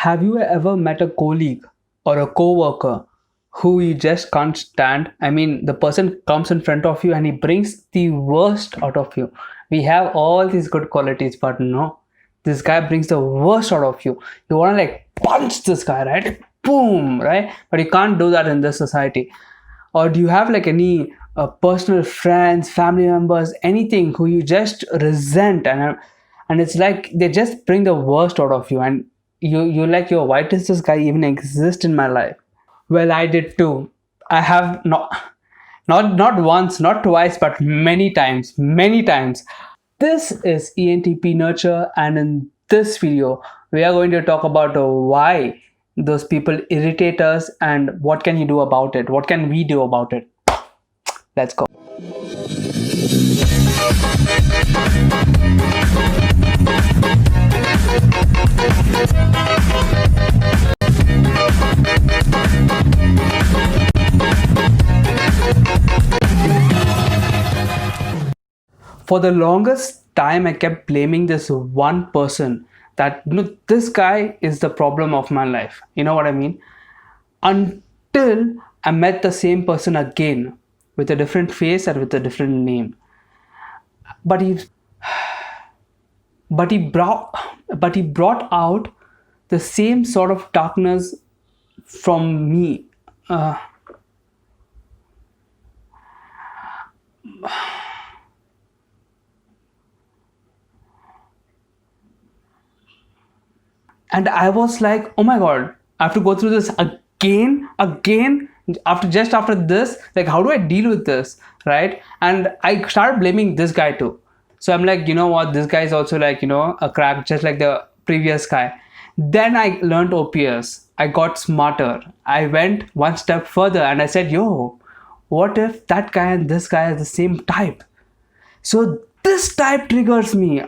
Have you ever met a colleague or a coworker who you just can't stand? I mean, the person comes in front of you and he brings the worst out of you. We have all these good qualities, but no, this guy brings the worst out of you. You want to like punch this guy, right? Boom, right? But you can't do that in this society. Or do you have like any personal friends, family members, anything who you just resent, and it's like they just bring the worst out of you, and you like, yo, why does this guy even exist in my life? Well, I did too. I have not once, not twice, but many times, many times. This is ENTP Nurture, and in this video, we are going to talk about why those people irritate us and what can you do about it? What can we do about it? Let's go. For the longest time, I kept blaming this one person that, this guy is the problem of my life. You know what I mean? Until I met the same person again with a different face and with a different name. But he but he brought out the same sort of darkness from me. And I was like, oh my god, I have to go through this again after this. Like, how do I deal with this, right? And I started blaming this guy too. So I'm like, you know what, this guy is also like, a crack, just like the previous guy. Then I learned OPS. I got smarter. I went one step further and I said, yo, what if that guy and this guy are the same type? So this type triggers me.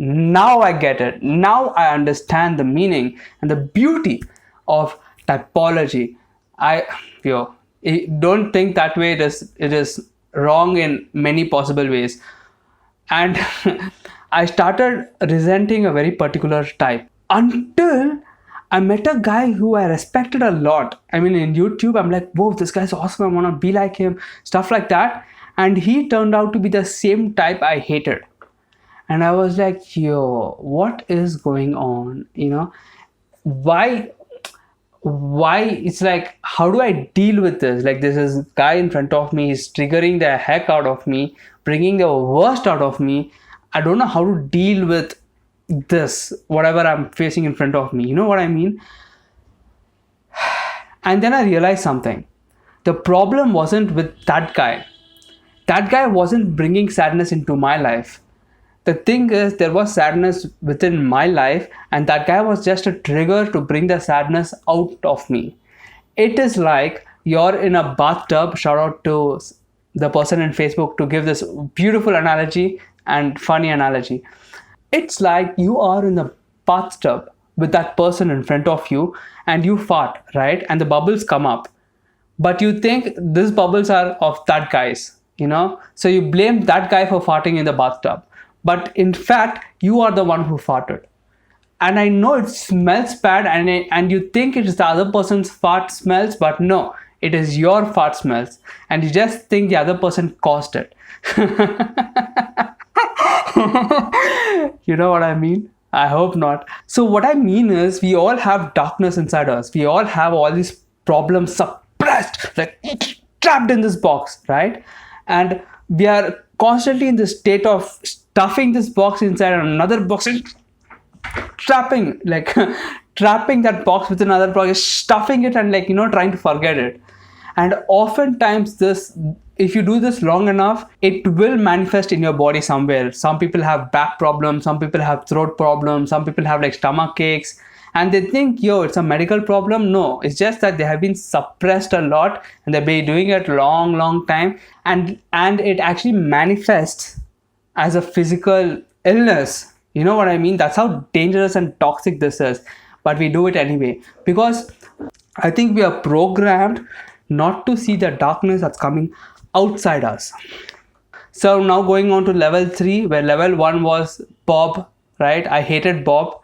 Now I get it. Now I understand the meaning and the beauty of typology. Don't think that way. It is wrong in many possible ways. And I started resenting a very particular type until I met a guy who I respected a lot. I mean, in YouTube, I'm like, whoa, this guy's awesome. I want to be like him, stuff like that. And he turned out to be the same type I hated. And I was like, yo, what is going on? Why it's like, how do I deal with this? Like, this is guy in front of me, he's triggering the heck out of me, bringing the worst out of me. I don't know how to deal with this, whatever I'm facing in front of me. You know what I mean? And then I realized something. The problem wasn't with that guy. That guy wasn't bringing sadness into my life. The thing is, there was sadness within my life, and that guy was just a trigger to bring the sadness out of me. It is like you're in a bathtub. Shout out to the person in Facebook to give this beautiful analogy and funny analogy. It's like you are in the bathtub with that person in front of you and you fart, right? And the bubbles come up. But you think these bubbles are of that guy's, So you blame that guy for farting in the bathtub. But in fact, you are the one who farted. And I know it smells bad and you think it is the other person's fart smells, but no, it is your fart smells. And you just think the other person caused it. You know what I mean? I hope not. So what I mean is, we all have darkness inside us. We all have all these problems suppressed, like trapped in this box, right? And we are constantly in the state of stuffing this box inside another box and trapping that box with another box, stuffing it and trying to forget it. And oftentimes this, if you do this long enough, it will manifest in your body somewhere. Some people have back problems, some people have throat problems, some people have like stomach aches, and they think, yo, it's a medical problem. No, it's just that they have been suppressed a lot and they've been doing it long time, and it actually manifests as a physical illness. You know what I mean? That's how dangerous and toxic this is. But we do it anyway because I think we are programmed not to see the darkness that's coming outside us. So now going on to level 3, where level 1 was Bob, right? I hated Bob.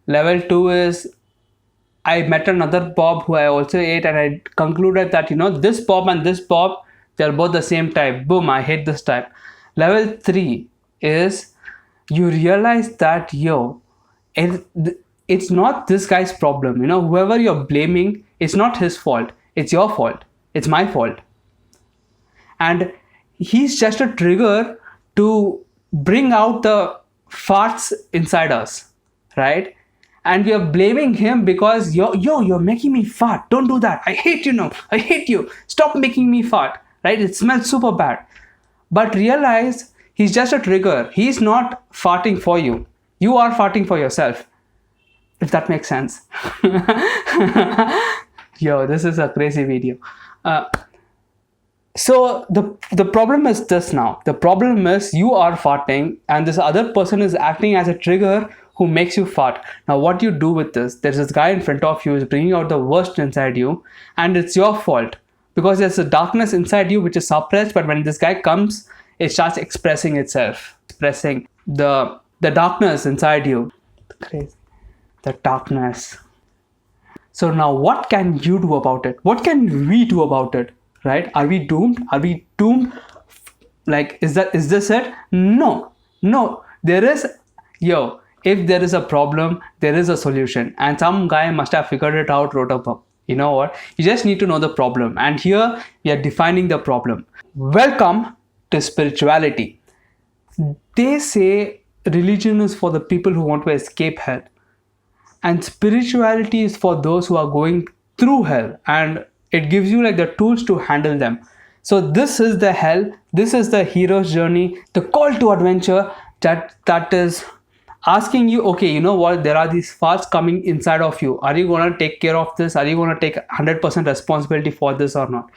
Level 2 is I met another Bob who I also ate, and I concluded that, this Bob and this Bob, they're both the same type. Boom, I hate this type. Level 3 is you realize that, it, it's not this guy's problem. Whoever you're blaming, it's not his fault. It's your fault. It's my fault. And he's just a trigger to bring out the farts inside us, right? And we are blaming him because you're making me fart. Don't do that. I hate you now. I hate you. Stop making me fart, right? It smells super bad. But realize he's just a trigger. He's not farting for you. You are farting for yourself, if that makes sense. This is a crazy video. So the problem is this now. The problem is you are farting and this other person is acting as a trigger who makes you fart. Now what do you do with this? There's this guy in front of you who's bringing out the worst inside you, and it's your fault because there's a darkness inside you which is suppressed, but when this guy comes, it starts expressing itself, expressing the darkness inside you. Crazy. The darkness. So now what can you do about it? What can we do about it? Right? Are we doomed? Are we doomed? Like, is this it? No. There is, if there is a problem, there is a solution. And some guy must have figured it out, wrote a book. You know what? You just need to know the problem. And here we are defining the problem. Welcome to spirituality. They say religion is for the people who want to escape hell. And spirituality is for those who are going through hell. And it gives you like the tools to handle them. So this is the hell. This is the hero's journey, the call to adventure that is asking you, okay, you know what? There are these farts coming inside of you. Are you going to take care of this? Are you going to take 100% responsibility for this or not?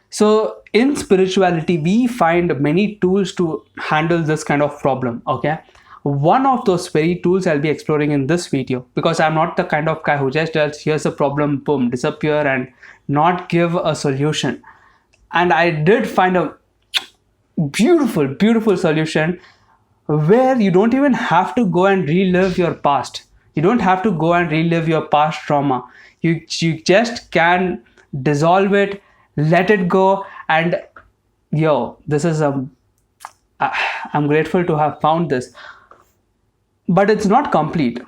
So in spirituality, we find many tools to handle this kind of problem. Okay. One of those very tools I'll be exploring in this video, because I'm not the kind of guy who just does here's a problem, boom, disappear and not give a solution. And I did find a beautiful solution where you don't even have to go and relive your past. You don't have to go and relive your past trauma. You just can dissolve it, let it go, and this is I'm grateful to have found this. But it's not complete.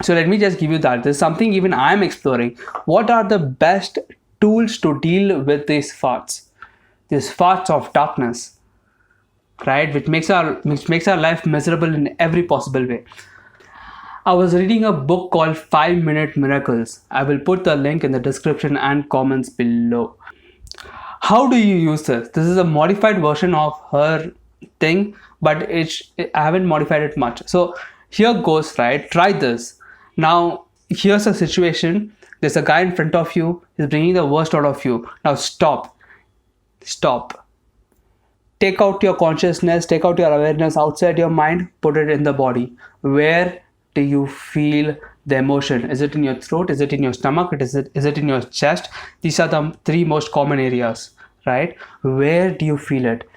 So let me just give you that. There's something even I'm exploring. What are the best tools to deal with these farts? These farts of darkness, right? Which makes our life miserable in every possible way. I was reading a book called 5-Minute Miracles. I will put the link in the description and comments below. How do you use this? This is a modified version of her thing, but I haven't modified it much. So here goes, right? Try this. Now here's a situation. There's a guy in front of you. He's bringing the worst out of you. Now stop. Take out your consciousness, take out your awareness outside your mind, put it in the body. Where do you feel the emotion? Is it in your throat? Is it in your stomach? Is it in your chest? These are the 3 most common areas, right? Where do you feel it?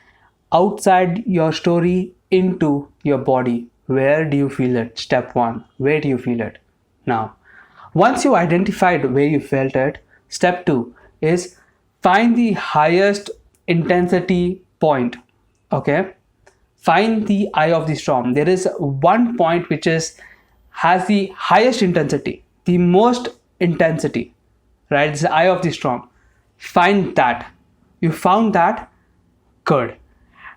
Outside your story, into your body. Where do you feel it? Step 1. Where do you feel it? Now, once you identified where you felt it, step 2 is find the highest intensity point. Okay? Find the eye of the storm. There is one point which has the highest intensity, the most intensity, right? It's the eye of the storm. Find that. You found that? Good.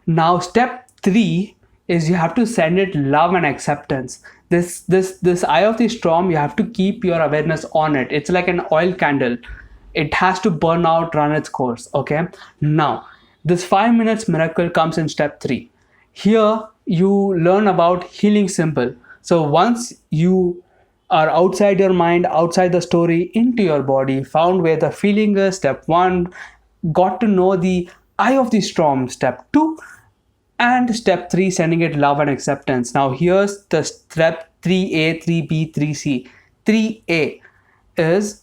Now step 3 is you have to send it love and acceptance. This eye of the storm, you have to keep your awareness on it. It's like an oil candle. It has to burn out, run its course. Okay. Now this 5 minutes miracle comes in step 3. Here you learn about healing simple. So once you are outside your mind, outside the story, into your body, found where the feeling is, step 1, got to know the eye of the storm, step 2, and step 3, sending it love and acceptance. Now here's the step 3A, 3B, 3C. 3A is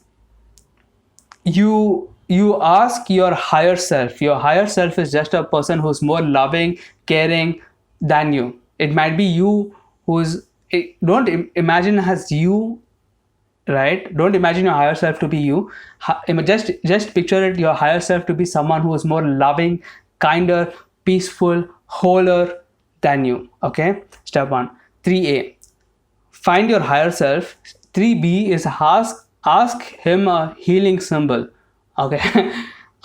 you ask your higher self. Your higher self is just a person who's more loving, caring than you. It might be you who's don't imagine as you, right? Don't imagine your higher self to be you. Just picture it, your higher self to be someone who is more loving, kinder, peaceful, wholer than you. Okay, step 1. 3a, find your higher self. 3b is ask him a healing symbol. Okay,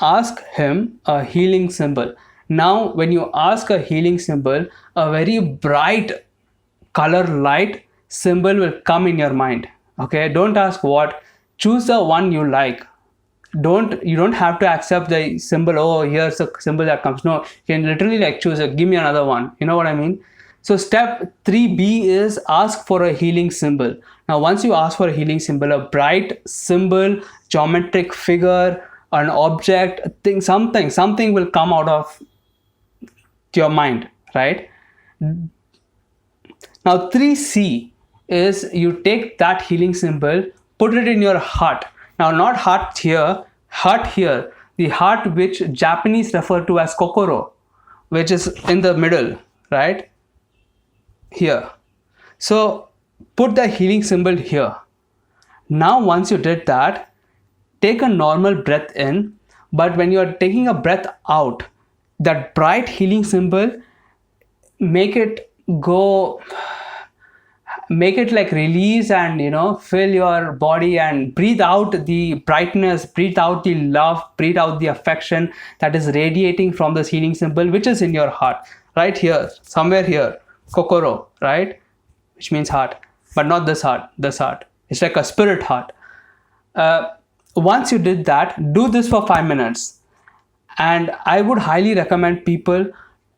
ask him a healing symbol. Now when you ask a healing symbol, a very bright color light symbol will come in your mind. Okay, don't ask what, choose the one you like. You don't have to accept the symbol, oh here's a symbol that comes. No, you can literally like choose give me another one, you know what I mean? So step 3b is ask for a healing symbol. Now once you ask for a healing symbol, a bright symbol, geometric figure, an object, a thing, something will come out of your mind, right? Now 3c is you take that healing symbol, put it in your heart. Now not heart here, the heart which Japanese refer to as kokoro, which is in the middle, right? Here. So put the healing symbol here. Now once you did that, take a normal breath in, but when you are taking a breath out, that bright healing symbol, make it like release and fill your body, and breathe out the brightness, breathe out the love, breathe out the affection that is radiating from this healing symbol, which is in your heart, right here, somewhere here, kokoro, right, which means heart, but not this heart. It's like a spirit heart. Once you did that, do this for 5 minutes, and I would highly recommend people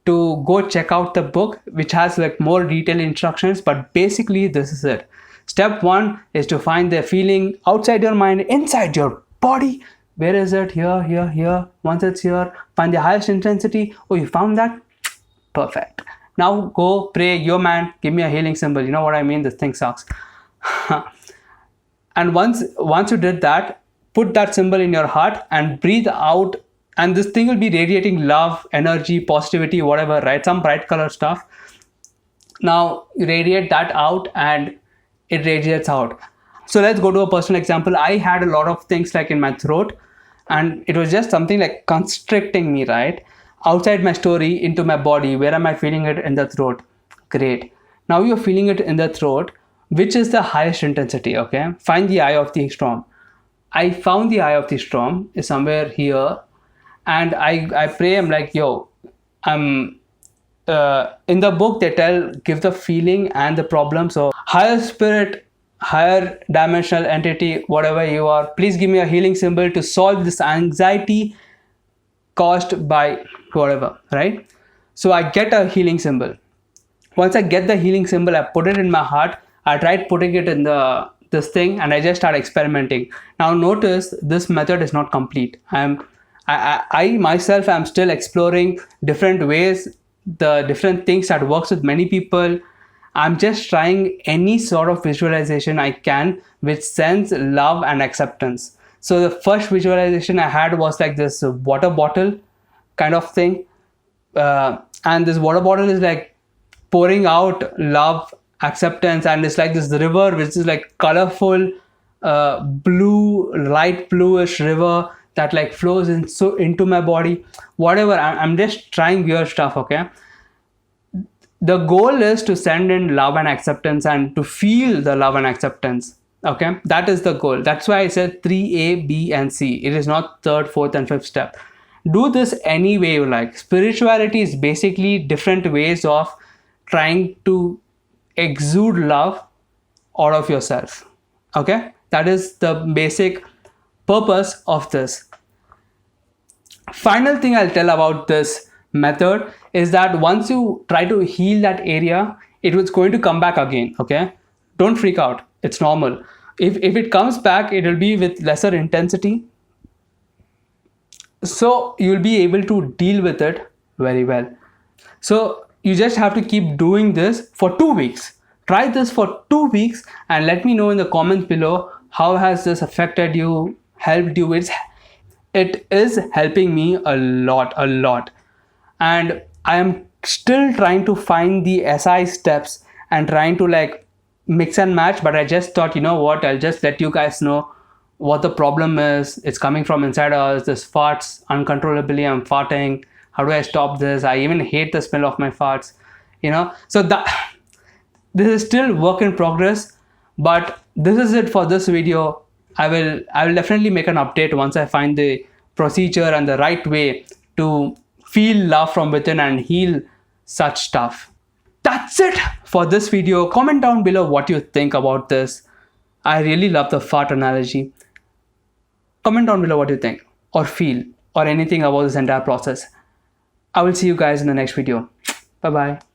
to go check out the book, which has like more detailed instructions, but basically this is it. Step 1 is to find the feeling outside your mind, inside your body. Where is it? Here. Once it's here, find the highest intensity. Oh, you found that? Perfect. Now go pray, yo man, give me a healing symbol. You know what I mean? This thing sucks. And once you did that, put that symbol in your heart and breathe out, and this thing will be radiating love, energy, positivity, whatever, right? Some bright color stuff. Now you radiate that out and it radiates out. So let's go to a personal example. I had a lot of things like in my throat, and it was just something like constricting me, right? Outside my story, into my body. Where am I feeling it? In the throat. Great. Now you're feeling it in the throat. Which is the highest intensity? Okay, find the eye of the storm. I found the eye of the storm is somewhere here, and I pray. I'm like, yo, I'm in the book they tell, give the feeling and the problem. So higher spirit, higher dimensional entity, whatever you are, please give me a healing symbol to solve this anxiety caused by whatever, right? So I get a healing symbol. Once I get the healing symbol, I put it in my heart. I tried putting it in this thing, and I just start experimenting. Now notice this method is not complete. I myself am still exploring different ways, the different things that works with many people. I'm just trying any sort of visualization I can which sends love and acceptance. So the first visualization I had was like this water bottle kind of thing, and this water bottle is like pouring out love, acceptance, and it's like this river which is like colorful, blue, light bluish river that like flows into my body. Whatever, I'm just trying weird stuff. Okay, the goal is to send in love and acceptance and to feel the love and acceptance. Okay, that is the goal. That's why I said 3A, B, and C. It is not third, fourth, and fifth step. Do this any way you like. Spirituality is basically different ways of trying to exude love out of yourself. Okay, that is the basic purpose of this. Final thing I'll tell about this method is that once you try to heal that area, it was going to come back again. Okay, don't freak out, it's normal. If it comes back, it will be with lesser intensity, so you'll be able to deal with it very well. So you just have to keep doing this for 2 weeks. Try this for 2 weeks and let me know in the comments below, how has this affected you, helped you. It is helping me a lot, and I am still trying to find the SI steps and trying to like mix and match, but I just thought, you know what, I'll just let you guys know what the problem is. It's coming from inside us. This farts uncontrollably. I'm farting. How do I stop this? I even hate the smell of my farts. So that this is still work in progress, but this is it for this video. I will definitely make an update once I find the procedure and the right way to feel love from within and heal such stuff. That's it for this video. Comment down below what you think about this. I really love the fart analogy. Comment down below what you think or feel or anything about this entire process. I will see you guys in the next video. Bye bye.